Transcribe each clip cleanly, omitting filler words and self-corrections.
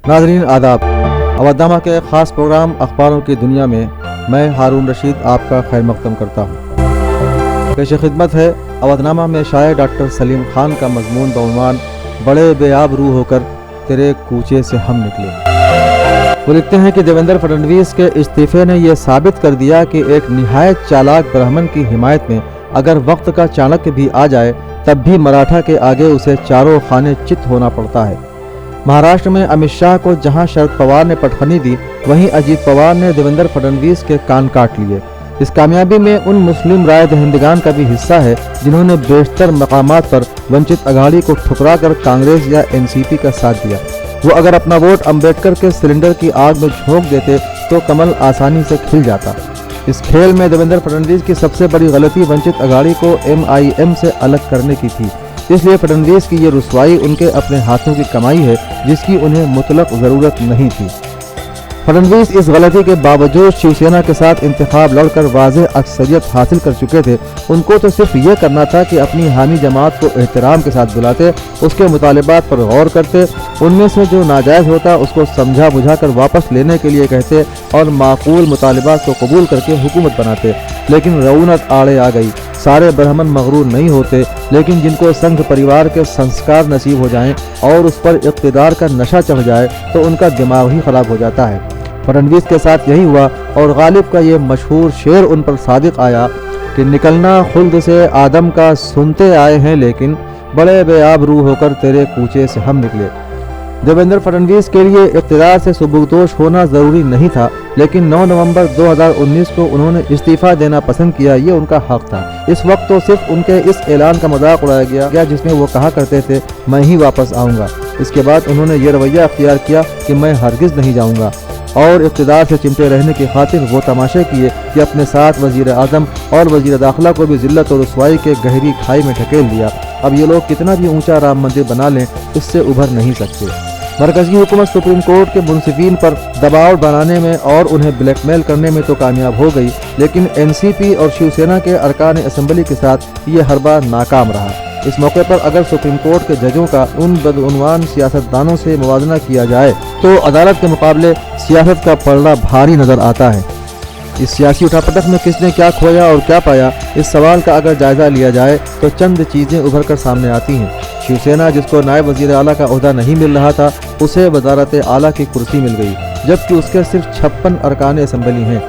नाज़रीन आदाब। अवधनामा के ख़ास प्रोग्राम अखबारों की दुनिया में मैं हारून रशीद आपका खैर मक़दम करता हूँ। पेश खिदमत है अवधनामा में शायर डॉक्टर सलीम खान का मज़मून बउनवान बड़े बेआब रूह होकर तेरे कूचे से हम निकले। वो लिखते हैं कि देवेंद्र फडणवीस के इस्तीफे ने यह साबित कर दिया कि एक निहायत चालाक ब्राह्मण की हिमायत में अगर वक्त का चाणक्य भी आ जाए तब भी मराठा के आगे उसे चारों खाने चित होना पड़ता है। महाराष्ट्र में अमित शाह को जहां शरद पवार ने पटखनी दी, वहीं अजीत पवार ने देवेंद्र फडणवीस के कान काट लिए। इस कामयाबी में उन मुस्लिम राय दहिंदगान का भी हिस्सा है जिन्होंने बेशतर मकामात पर वंचित अघाड़ी को ठुकरा कर कांग्रेस या एनसीपी का साथ दिया। वो अगर अपना वोट अम्बेडकर के सिलेंडर की आग में झोंक देते तो कमल आसानी से खिल जाता। इस खेल में देवेंद्र फडणवीस की सबसे बड़ी गलती वंचित अघाड़ी को MIM से अलग करने की थी। इसलिए फडणवीस की ये रुसवाई उनके अपने हाथों की कमाई है जिसकी उन्हें मुतलक ज़रूरत नहीं थी। फडणवीस इस गलती के बावजूद शिवसेना के साथ इंतखाब लड़कर वाज़ेह अक्सरियत हासिल कर चुके थे। उनको तो सिर्फ ये करना था कि अपनी हामी जमात को एहतराम के साथ बुलाते, उसके मुतालिबात पर गौर करते, उनमें से जो नाजायज़ होता उसको समझा बुझा कर वापस लेने के लिए कहते और माकूल मुतालिबात को कबूल करके हुकूमत बनाते। लेकिन रऊनत आड़े आ गई। सारे ब्राह्मण मगरूर नहीं होते, लेकिन जिनको संघ परिवार के संस्कार नसीब हो जाएं और उस पर इक़्तिदार का नशा चढ़ जाए तो उनका दिमाग ही ख़राब हो जाता है। फडणवीस के साथ यही हुआ और गालिब का ये मशहूर शेर उन पर सादिक आया कि निकलना खुल्द से आदम का सुनते आए हैं, लेकिन बड़े बेआब रूह होकर तेरे कूचे से हम निकले। देवेंद्र फडणवीस के लिए इक़्तिदार से सुबुकदोश होना ज़रूरी नहीं था, लेकिन 9 नवंबर 2019 को उन्होंने इस्तीफ़ा देना पसंद किया, ये उनका हक़ था। इस वक्त तो सिर्फ उनके इस ऐलान का मजाक उड़ाया गया जिसमें वो कहा करते थे मैं ही वापस आऊँगा। इसके बाद उन्होंने ये रवैया अख्तियार किया कि मैं हरगिज़ नहीं जाऊँगा और इक़्तिदार से चिमटे रहने की खातिर वो तमाशे किए कि अपने साथ वज़ीर आज़म और वज़ीर दाखिला को भी ज़िल्लत और रुसवाई के गहरी खाई में ढकेल दिया। अब ये लोग कितना भी ऊंचा राम मंदिर बना लें, इससे उभर नहीं सकते। मरकज़ी हुकूमत सुप्रीम कोर्ट के मुंसिफिन पर दबाव बनाने में और उन्हें ब्लैकमेल करने में तो कामयाब हो गई, लेकिन NCP और शिवसेना के अरकान असम्बली के साथ ये हर बार नाकाम रहा। इस मौके पर अगर सुप्रीम कोर्ट के जजों का उन बदउनवान सियासतदानों से मुवाजना किया जाए तो अदालत के मुकाबले सियासत का पलड़ा भारी नज़र आता है। इस सियासी उठापटक में किसने क्या खोया और क्या पाया, इस सवाल का अगर जायज़ा लिया जाए तो चंद चीज़ें उभर कर सामने आती हैं। शिवसेना जिसको नायब वज़ीर आला का ओहदा नहीं मिल रहा था, उसे वज़ारत आला की कुर्सी मिल गई, जबकि उसके सिर्फ 56 अरकान असम्बली हैं।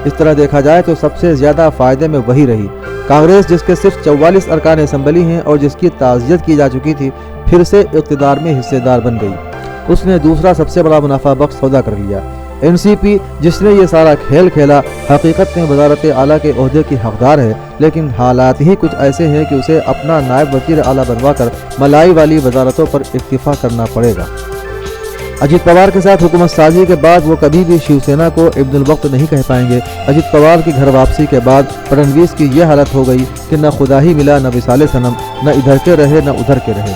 इस तरह देखा जाए तो सबसे ज़्यादा फ़ायदे में वही रही। कांग्रेस जिसके सिर्फ 44 अरकान असम्बली हैं और जिसकी ताज़ियत की जा चुकी थी, फिर से इक़्तिदार में हिस्सेदार बन गई। उसने दूसरा सबसे बड़ा मुनाफा बख्श सौदा कर लिया। NCP जिसने ये सारा खेल खेला, हकीकत में वज़ारत आला के ओहदे की हकदार है, लेकिन हालात ही कुछ ऐसे हैं कि उसे अपना नायब वज़ीर आला बनवाकर मलाई वाली वज़ारतों पर इक्तिफा करना पड़ेगा। अजीत पवार के साथ हुकूमत साजी के बाद वो कभी भी शिवसेना को इब्नुल वक्त नहीं कह पाएंगे। अजीत पवार की घर वापसी के बाद फडणवीस की ये हालत हो गई कि न खुदा ही मिला न विसाले सनम, न इधर के रहे न उधर के रहे।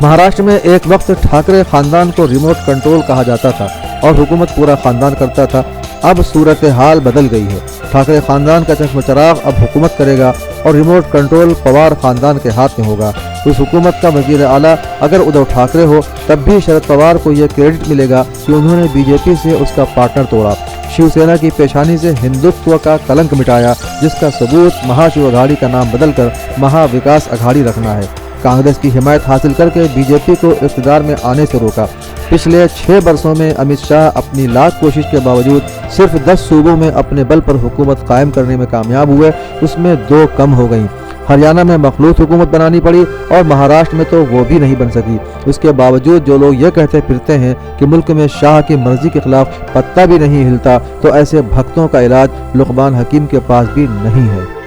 महाराष्ट्र में एक वक्त ठाकरे खानदान को रिमोट कंट्रोल कहा जाता था और हुकूमत पूरा खानदान करता था। अब सूरत हाल बदल गई है। ठाकरे खानदान का चश्मचराग अब हुकूमत करेगा और रिमोट कंट्रोल पवार खानदान के हाथ में होगा। उस हुकूमत का वज़ीर आला अगर उद्धव ठाकरे हो, तब भी शरद पवार को यह क्रेडिट मिलेगा कि उन्होंने BJP से उसका पार्टनर तोड़ा, शिवसेना की पेशानी से हिंदुत्व का कलंक मिटाया, जिसका सबूत महाशिव अघाड़ी का नाम बदलकर महाविकास अघाड़ी रखना है। कांग्रेस की हिमायत हासिल करके BJP को इक़्तिदार में आने से रोका। पिछले 6 बरसों में अमित शाह अपनी लाख कोशिश के बावजूद सिर्फ 10 सूबों में अपने बल पर हुकूमत कायम करने में कामयाब हुए, उसमें 2 कम हो गईं। हरियाणा में मखलूत हुकूमत बनानी पड़ी और महाराष्ट्र में तो वो भी नहीं बन सकी। उसके बावजूद जो लोग ये कहते फिरते हैं कि मुल्क में शाह की मर्जी के खिलाफ पत्ता भी नहीं हिलता, तो ऐसे भक्तों का इलाज लुक़मान हकीम के पास भी नहीं है।